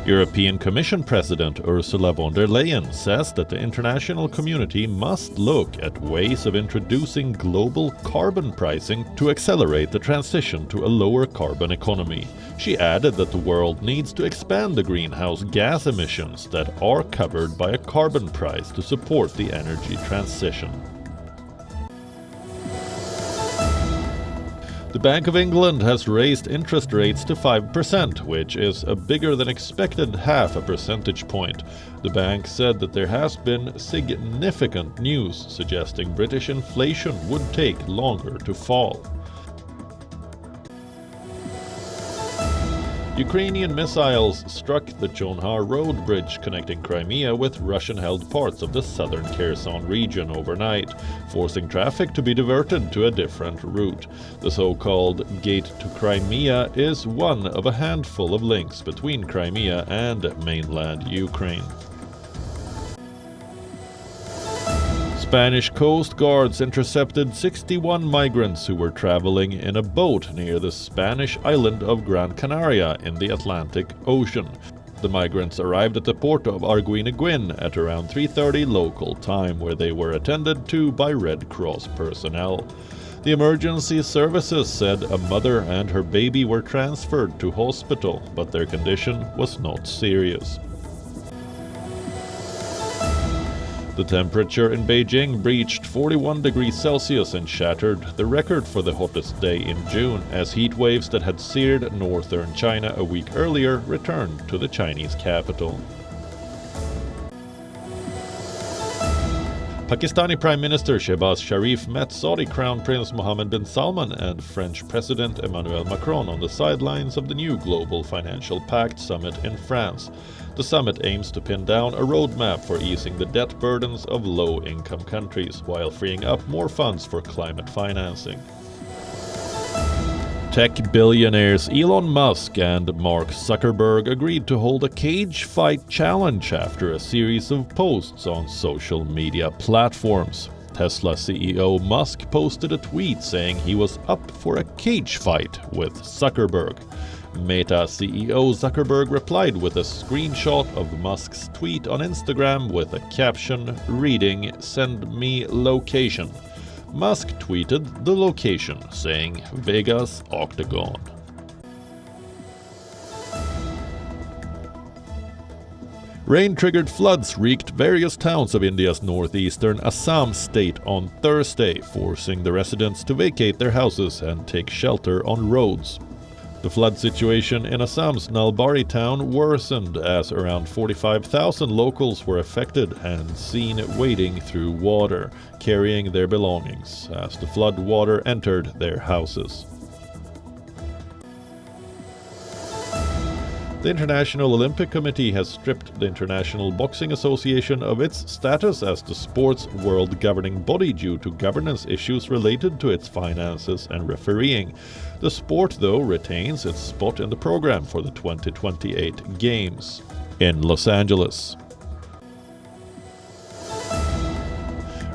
European Commission President Ursula von der Leyen says that the international community must look at ways of introducing global carbon pricing to accelerate the transition to a lower carbon economy. She added that the world needs to expand the greenhouse gas emissions that are covered by a carbon price to support the energy transition. The Bank of England has raised interest rates to 5%, which is a bigger than expected half a percentage point. The bank said that there has been significant news suggesting British inflation would take longer to fall. Ukrainian missiles struck the Chonhar road bridge connecting Crimea with Russian-held parts of the southern Kherson region overnight, forcing traffic to be diverted to a different route. The so-called Gate to Crimea is one of a handful of links between Crimea and mainland Ukraine. Spanish Coast Guards intercepted 61 migrants who were traveling in a boat near the Spanish island of Gran Canaria in the Atlantic Ocean. The migrants arrived at the port of Arguineguin at around 3:30 local time, where they were attended to by Red Cross personnel. The emergency services said a mother and her baby were transferred to hospital, but their condition was not serious. The temperature in Beijing breached 41 degrees Celsius and shattered the record for the hottest day in June, as heat waves that had seared northern China a week earlier returned to the Chinese capital. Pakistani Prime Minister Shehbaz Sharif met Saudi Crown Prince Mohammed bin Salman and French President Emmanuel Macron on the sidelines of the new Global Financial Pact summit in France. The summit aims to pin down a roadmap for easing the debt burdens of low-income countries while freeing up more funds for climate financing. Tech billionaires Elon Musk and Mark Zuckerberg agreed to hold a cage fight challenge after a series of posts on social media platforms. Tesla CEO Musk posted a tweet saying he was up for a cage fight with Zuckerberg. Meta CEO Zuckerberg replied with a screenshot of Musk's tweet on Instagram with a caption reading, "Send me location." Musk tweeted the location, saying Vegas Octagon. Rain-triggered floods wreaked various towns of India's northeastern Assam state on Thursday, forcing the residents to vacate their houses and take shelter on roads. The flood situation in Assam's Nalbari town worsened as around 45,000 locals were affected and seen wading through water, carrying their belongings as the flood water entered their houses. The International Olympic Committee has stripped the International Boxing Association of its status as the sport's world governing body due to governance issues related to its finances and refereeing. The sport, though, retains its spot in the program for the 2028 Games in Los Angeles.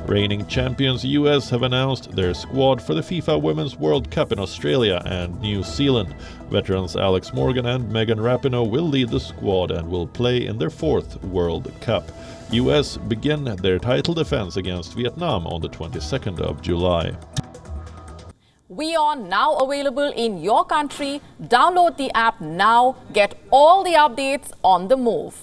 Reigning champions US have announced their squad for the FIFA Women's World Cup in Australia and New Zealand. Veterans Alex Morgan and Megan Rapinoe will lead the squad and will play in their 4th World Cup. US begin their title defense against Vietnam on the 22nd of July. WION now available in your country. Download the app now. Get all the updates on the move.